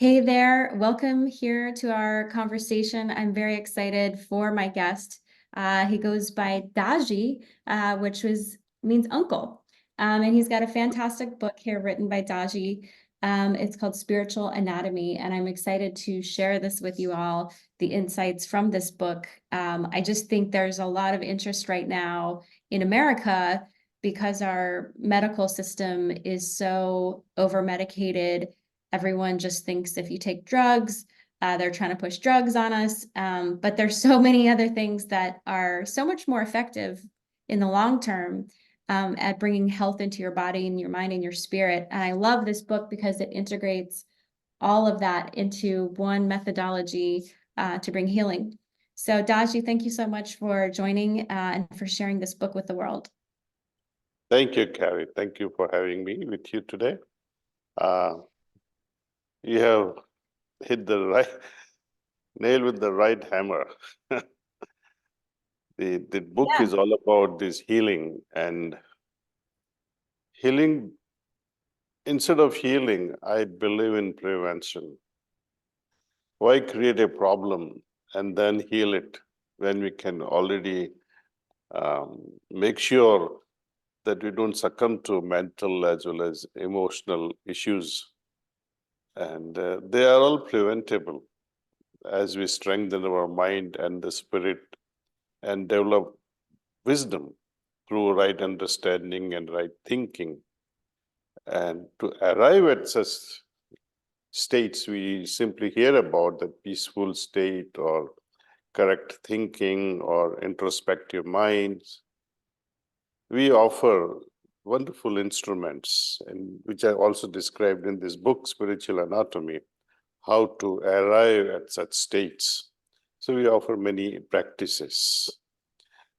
Hey there, welcome here to our conversation. I'm very excited for my guest. He goes by Daaji, which means uncle. And he's got a fantastic book here written by Daaji. It's called Spiritual Anatomy, and I'm excited to share this with you all, the insights from this book. I just think there's a lot of interest right now in America because our medical system is so over-medicated. Everyone just thinks if you take drugs, they're trying to push drugs on us. But there's so many other things that are so much more effective in the long term at bringing health into your body and your mind and your spirit. And I love this book because it integrates all of that into one methodology to bring healing. So Daaji, thank you so much for joining and for sharing this book with the world. Thank you, Carrie. Thank you for having me with you today. You have hit the right nail with the right hammer. The book Yeah. is all about this healing, and healing, instead of healing, I believe in prevention. Why create a problem and then heal it when we can already make sure that we don't succumb to mental as well as emotional issues? And they are all preventable as we strengthen our mind and the spirit and develop wisdom through right understanding and right thinking. And to arrive at such states, we simply hear about the peaceful state or correct thinking or introspective minds. We offer wonderful instruments, and which I also described in this book, Spiritual Anatomy, how to arrive at such states. So we offer many practices.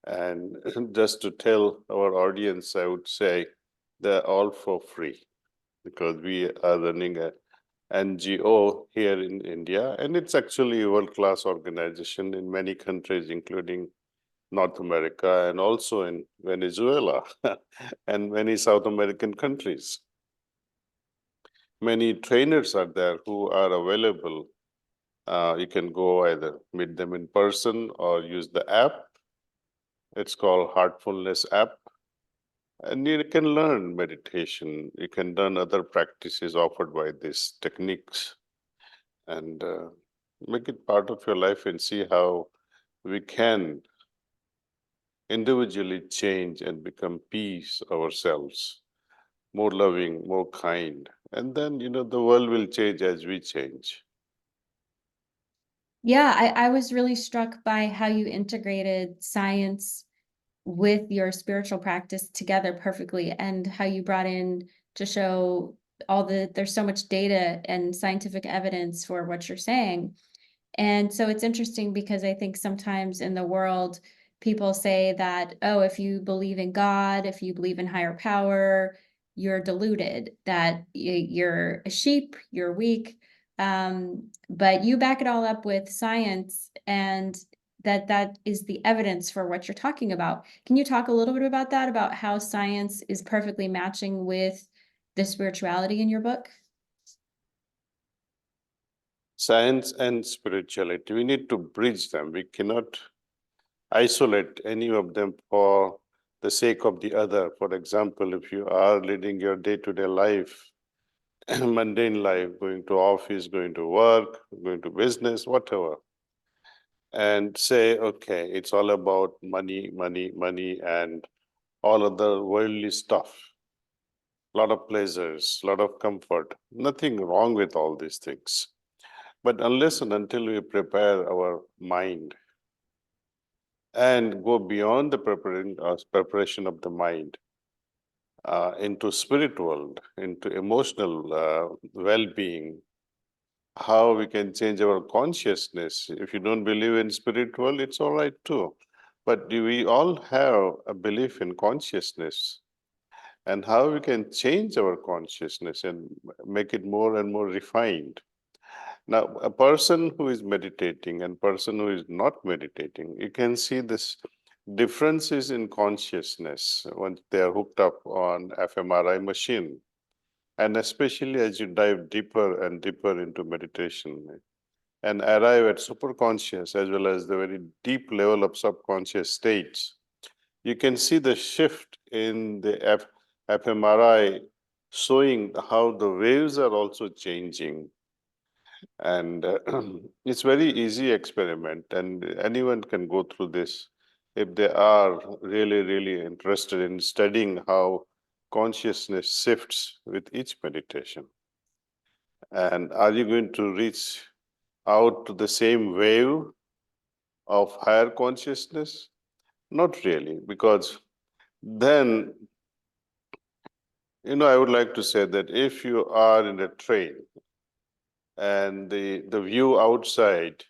And just to tell our audience, I would say they're all for free because we are running a NGO here in India, and it's actually a world-class organization in many countries, including North America and also in Venezuela and many South American countries. Many trainers are there who are available. You can go either meet them in person or use the app. It's called Heartfulness app. And you can learn meditation. You can learn other practices offered by these techniques and make it part of your life and see how we can individually change and become peace ourselves, more loving, more kind. And then, the world will change as we change. Yeah, I was really struck by how you integrated science with your spiritual practice together perfectly, and how you brought in to show there's so much data and scientific evidence for what you're saying. And so it's interesting because I think sometimes in the world, people say that, oh, if you believe in God, if you believe in higher power, you're deluded, that you're a sheep, you're weak. But you back it all up with science, and that is the evidence for what you're talking about. Can you talk a little bit about that, about how science is perfectly matching with the spirituality in your book? Science and spirituality, we need to bridge them. We cannot isolate any of them for the sake of the other. For example, if you are leading your day-to-day life, mundane life, going to office, going to work, going to business, whatever, and say, okay, it's all about money, money, money, and all other worldly stuff. A lot of pleasures, a lot of comfort. Nothing wrong with all these things. But unless and until we prepare our mind and go beyond the preparation of the mind into spirit world, into emotional well-being, how we can change our consciousness. If you don't believe in spirit world, it's all right too. But we all have a belief in consciousness, and how we can change our consciousness and make it more and more refined. Now, a person who is meditating and person who is not meditating, you can see this differences in consciousness when they are hooked up on fMRI machine. And especially as you dive deeper and deeper into meditation and arrive at superconscious as well as the very deep level of subconscious states, you can see the shift in the fMRI showing how the waves are also changing. And it's very easy experiment, and anyone can go through this if they are really, really interested in studying how consciousness shifts with each meditation. And are you going to reach out to the same wave of higher consciousness? Not really, because then, I would like to say that if you are in a train and the view outside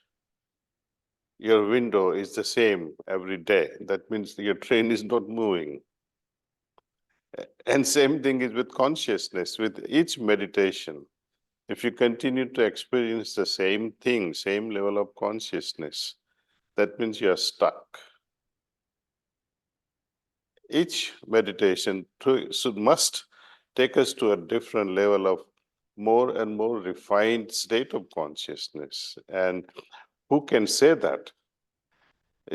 your window is the same every day, that means your train is not moving. And same thing is with consciousness. With each meditation, if you continue to experience the same thing, same level of consciousness, that means you are stuck. Each meditation must take us to a different level of more and more refined state of consciousness. And who can say that?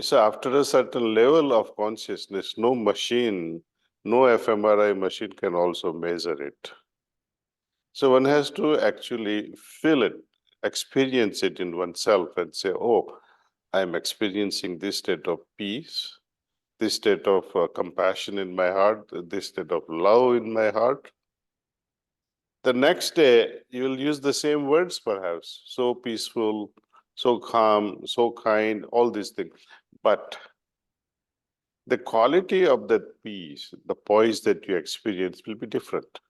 So after a certain level of consciousness, no machine, no fMRI machine can also measure it. So one has to actually feel it, experience it in oneself and say, oh, I'm experiencing this state of peace, this state of compassion in my heart, this state of love in my heart. The next day, you will use the same words perhaps, so peaceful, so calm, so kind, all these things. But the quality of that peace, the poise that you experience will be different.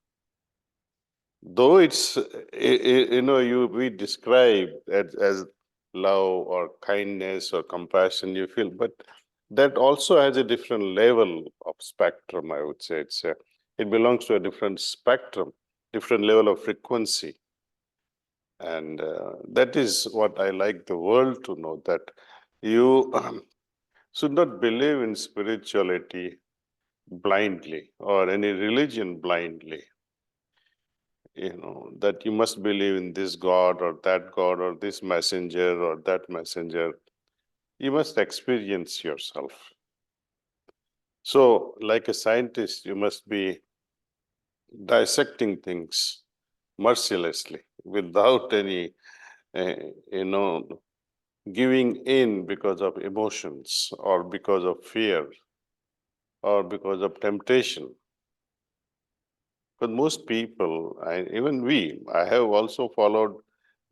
Though it's, we describe as love or kindness or compassion you feel, but that also has a different level of spectrum, I would say. It belongs to a different spectrum, different level of frequency. And that is what I like the world to know, that you should not believe in spirituality blindly or any religion blindly. That you must believe in this God or that God or this messenger or that messenger. You must experience yourself. So, like a scientist, you must be dissecting things mercilessly without any, uh, you know, giving in because of emotions or because of fear or because of temptation. But most people, even we, I have also followed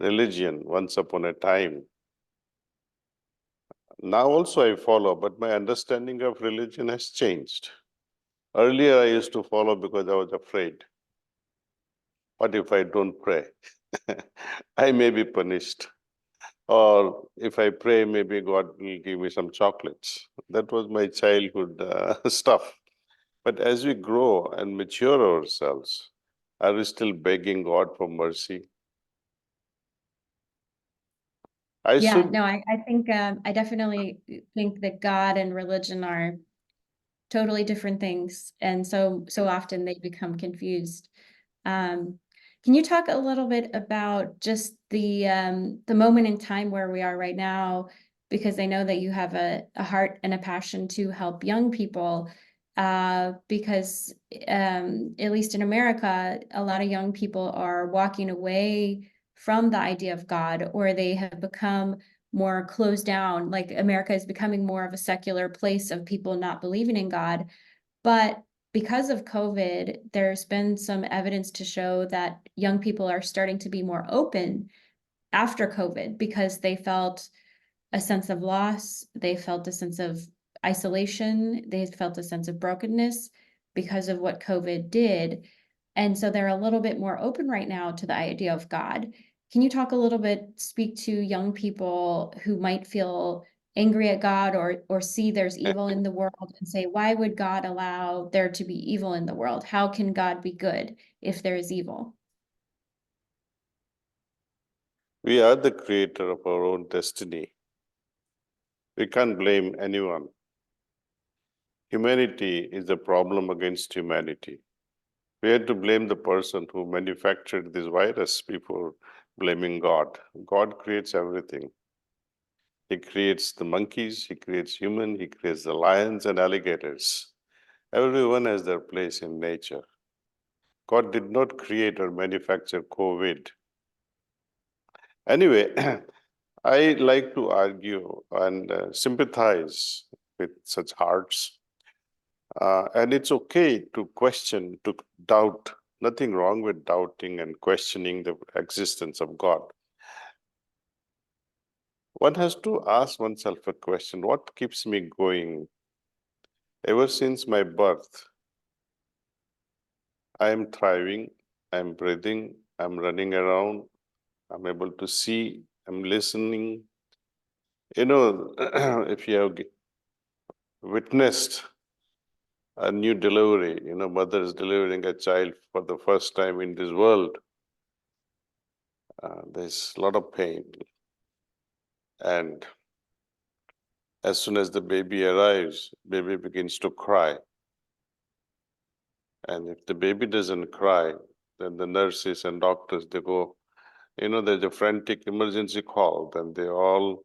religion once upon a time. Now also I follow, but my understanding of religion has changed. Earlier I used to follow because I was afraid. What if I don't pray? I may be punished. Or if I pray, maybe God will give me some chocolates. That was my childhood stuff. But as we grow and mature ourselves, are we still begging God for mercy? I Yeah, should no, I think I definitely think that God and religion are totally different things, and so often they become confused. Um, can you talk a little bit about just the moment in time where we are right now? Because I know that you have a heart and a passion to help young people. Because at least in America, a lot of young people are walking away from the idea of God, or they have become more closed down. Like America is becoming more of a secular place of people not believing in God. But because of COVID, there's been some evidence to show that young people are starting to be more open after COVID because they felt a sense of loss, they felt a sense of isolation, they felt a sense of brokenness because of what COVID did. And so they're a little bit more open right now to the idea of God. Can you talk a little bit, speak to young people who might feel angry at God or see there's evil in the world and say, why would God allow there to be evil in the world? How can God be good if there is evil? We are the creator of our own destiny. We can't blame anyone. Humanity is the problem against humanity. We had to blame the person who manufactured this virus before blaming God. God creates everything. He creates the monkeys, he creates human, he creates the lions and alligators. Everyone has their place in nature. God did not create or manufacture COVID. Anyway, I like to argue and sympathize with such hearts. And it's okay to question, to doubt. Nothing wrong with doubting and questioning the existence of God. One has to ask oneself a question: what keeps me going? Ever since my birth, I am thriving, I'm breathing, I'm running around, I'm able to see, I'm listening. If you have witnessed a new delivery, mother is delivering a child for the first time in this world, there's a lot of pain. And as soon as the baby arrives, baby begins to cry. And if the baby doesn't cry, then the nurses and doctors, they go, there's a frantic emergency call, then they all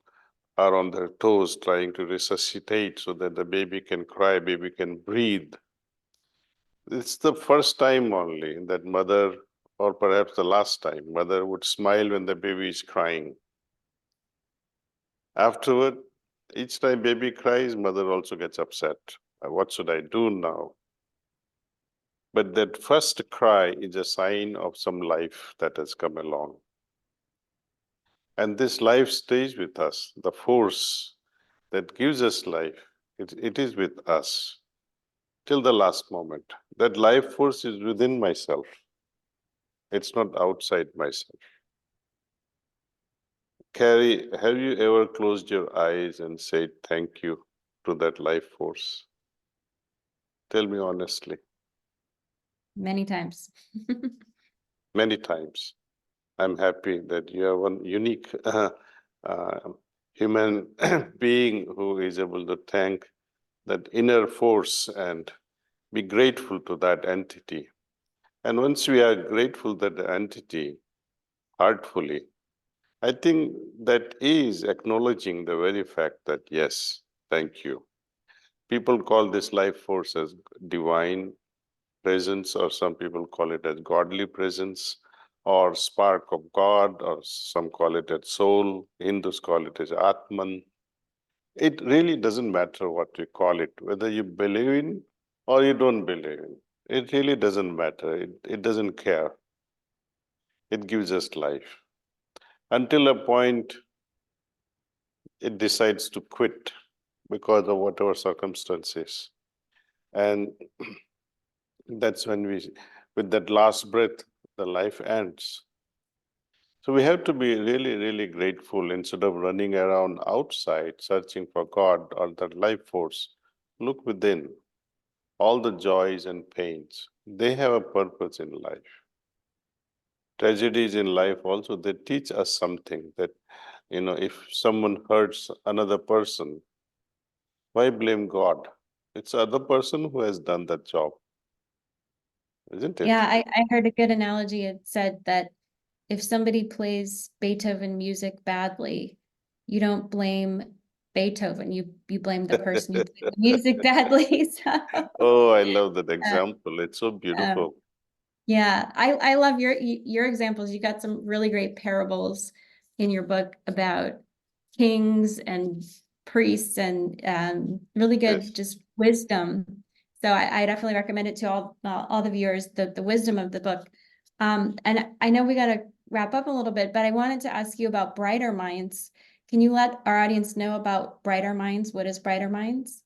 are on their toes trying to resuscitate so that the baby can cry, baby can breathe. It's the first time only that mother, or perhaps the last time, mother would smile when the baby is crying. Afterward, each time baby cries, mother also gets upset. What should I do now? But that first cry is a sign of some life that has come along. And this life stays with us. The force that gives us life, it is with us till the last moment. That life force is within myself. It's not outside myself. Carrie, have you ever closed your eyes and said thank you to that life force? Tell me honestly. Many times. Many times. I'm happy that you are one unique human being who is able to thank that inner force and be grateful to that entity. And once we are grateful to the entity heartfully, I think that is acknowledging the very fact that, yes, thank you. People call this life force as divine presence, or some people call it as godly presence, or spark of God, or some call it as soul. Hindus call it as Atman. It really doesn't matter what you call it, whether you believe in or you don't believe in. It really doesn't matter. It doesn't care. It gives us life. Until a point it decides to quit because of whatever circumstances. And that's when with that last breath, the life ends. So we have to be really, really grateful instead of running around outside searching for God or that life force. Look within. All the joys and pains, they have a purpose in life. Tragedies in life also, they teach us something that, if someone hurts another person, why blame God? It's the other person who has done that job, isn't it? Yeah, I heard a good analogy. It said that if somebody plays Beethoven music badly, you don't blame Beethoven, you blame the person who played the music badly. So Oh, I love that uh, example. It's so um, beautiful. yeah, I love your examples. You got some really great parables in your book about kings and priests and really good Yes. just wisdom. So I definitely recommend it to all the viewers, the wisdom of the book. And I know we got to wrap up a little bit, but I wanted to ask you about Brighter Minds. Can you let our audience know about Brighter Minds? What is Brighter Minds?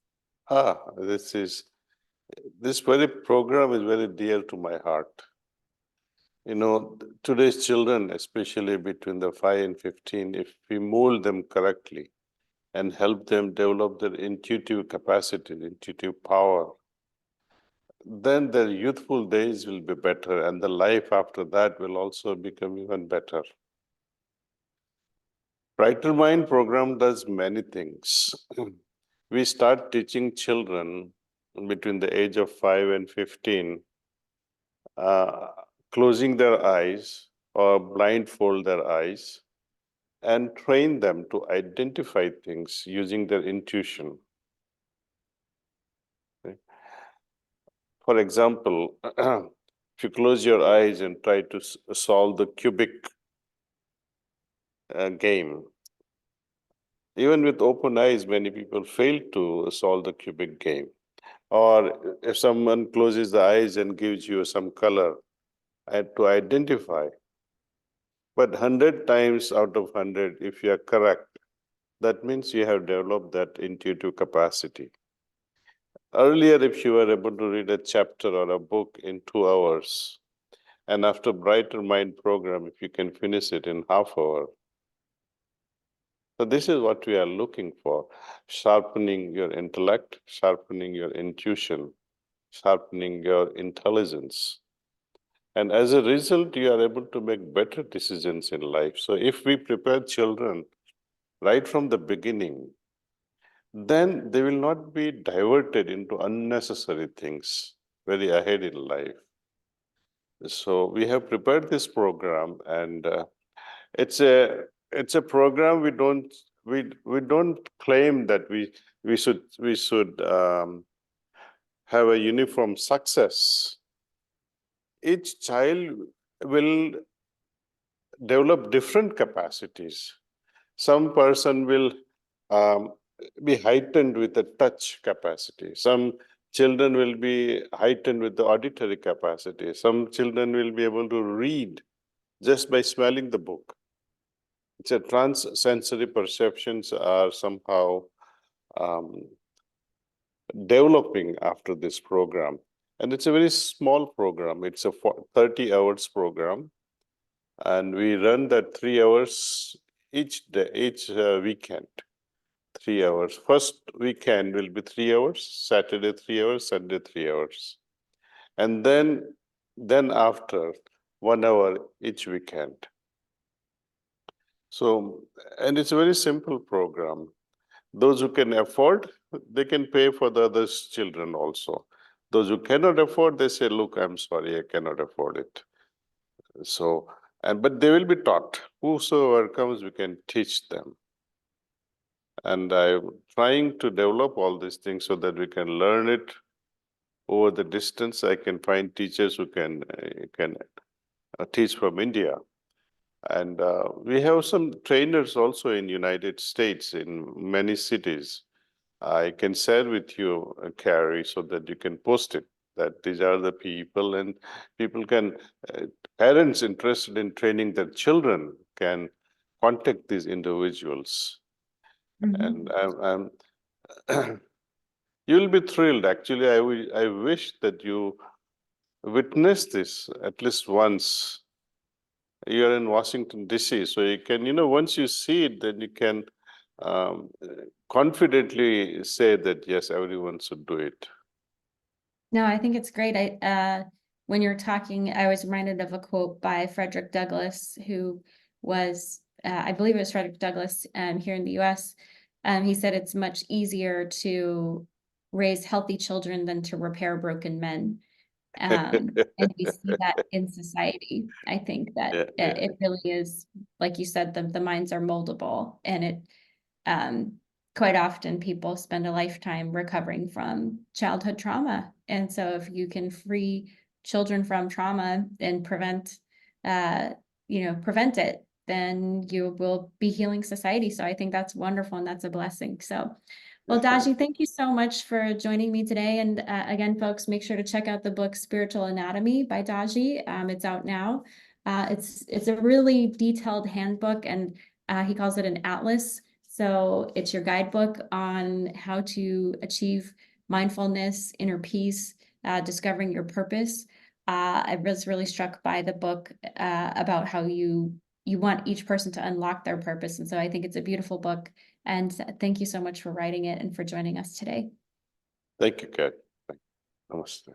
This very program is very dear to my heart. Today's children, especially between the 5 and 15, if we mold them correctly and help them develop their intuitive capacity, intuitive power, then their youthful days will be better and the life after that will also become even better. Brighter Mind program does many things. We start teaching children between the age of 5 and 15 closing their eyes or blindfold their eyes and train them to identify things using their intuition. Okay. For example, if you close your eyes and try to solve the cubic game, even with open eyes, many people fail to solve the cubic game. Or if someone closes the eyes and gives you some color to identify, but 100 times out of 100, if you are correct, that means you have developed that intuitive capacity. Earlier, if you were able to read a chapter or a book in 2 hours, and after Brighter Mind program, if you can finish it in half hour. So this is what we are looking for, sharpening your intellect, sharpening your intuition, sharpening your intelligence. And as a result, you are able to make better decisions in life. So if we prepare children right from the beginning, then they will not be diverted into unnecessary things very ahead in life. So we have prepared this program, and it's a program we don't claim that we should have a uniform success. Each child will develop different capacities. Some person will um, be heightened with the touch capacity. Some children will be heightened with the auditory capacity. Some children will be able to read just by smelling the book. It's a trans-sensory perceptions are somehow um, developing after this program. And it's a very small program. It's a 30 hours program. And we run that 3 hours each day, each weekend. 3 hours. First weekend will be 3 hours, Saturday 3 hours, Sunday 3 hours. And then after 1 hour each weekend. So, and it's a very simple program. Those who can afford, they can pay for the other children also. Those who cannot afford, they say, look, I'm sorry, I cannot afford it. So, but they will be taught. Whosoever comes, we can teach them. And I'm trying to develop all these things so that we can learn it over the distance. I can find teachers who can teach from India. And we have some trainers also in United States, in many cities. I can share with you, Carrie, so that you can post it, that these are the people, and people can, parents interested in training their children can contact these individuals. And you'll be thrilled. Actually, I wish that you witness this at least once. You're in Washington, D.C., so you can, once you see it, then you can um, confidently say that, yes, everyone should do it. No, I think it's great. When you're talking, I was reminded of a quote by Frederick Douglass, who was, I believe it was Frederick Douglass here in the US. He said it's much easier to raise healthy children than to repair broken men. And we see that in society. I think that it really is, like you said, the minds are moldable, and quite often people spend a lifetime recovering from childhood trauma. And so if you can free children from trauma and prevent it, then you will be healing society. So I think that's wonderful, and that's a blessing. So, well, Daaji, thank you so much for joining me today. And again, folks, make sure to check out the book Spiritual Anatomy by Daaji. It's out now. It's a really detailed handbook, and he calls it an atlas. So it's your guidebook on how to achieve mindfulness, inner peace, discovering your purpose. I was really struck by the book about how you want each person to unlock their purpose. And so I think it's a beautiful book. And thank you so much for writing it and for joining us today. Thank you, Kat. Namaste.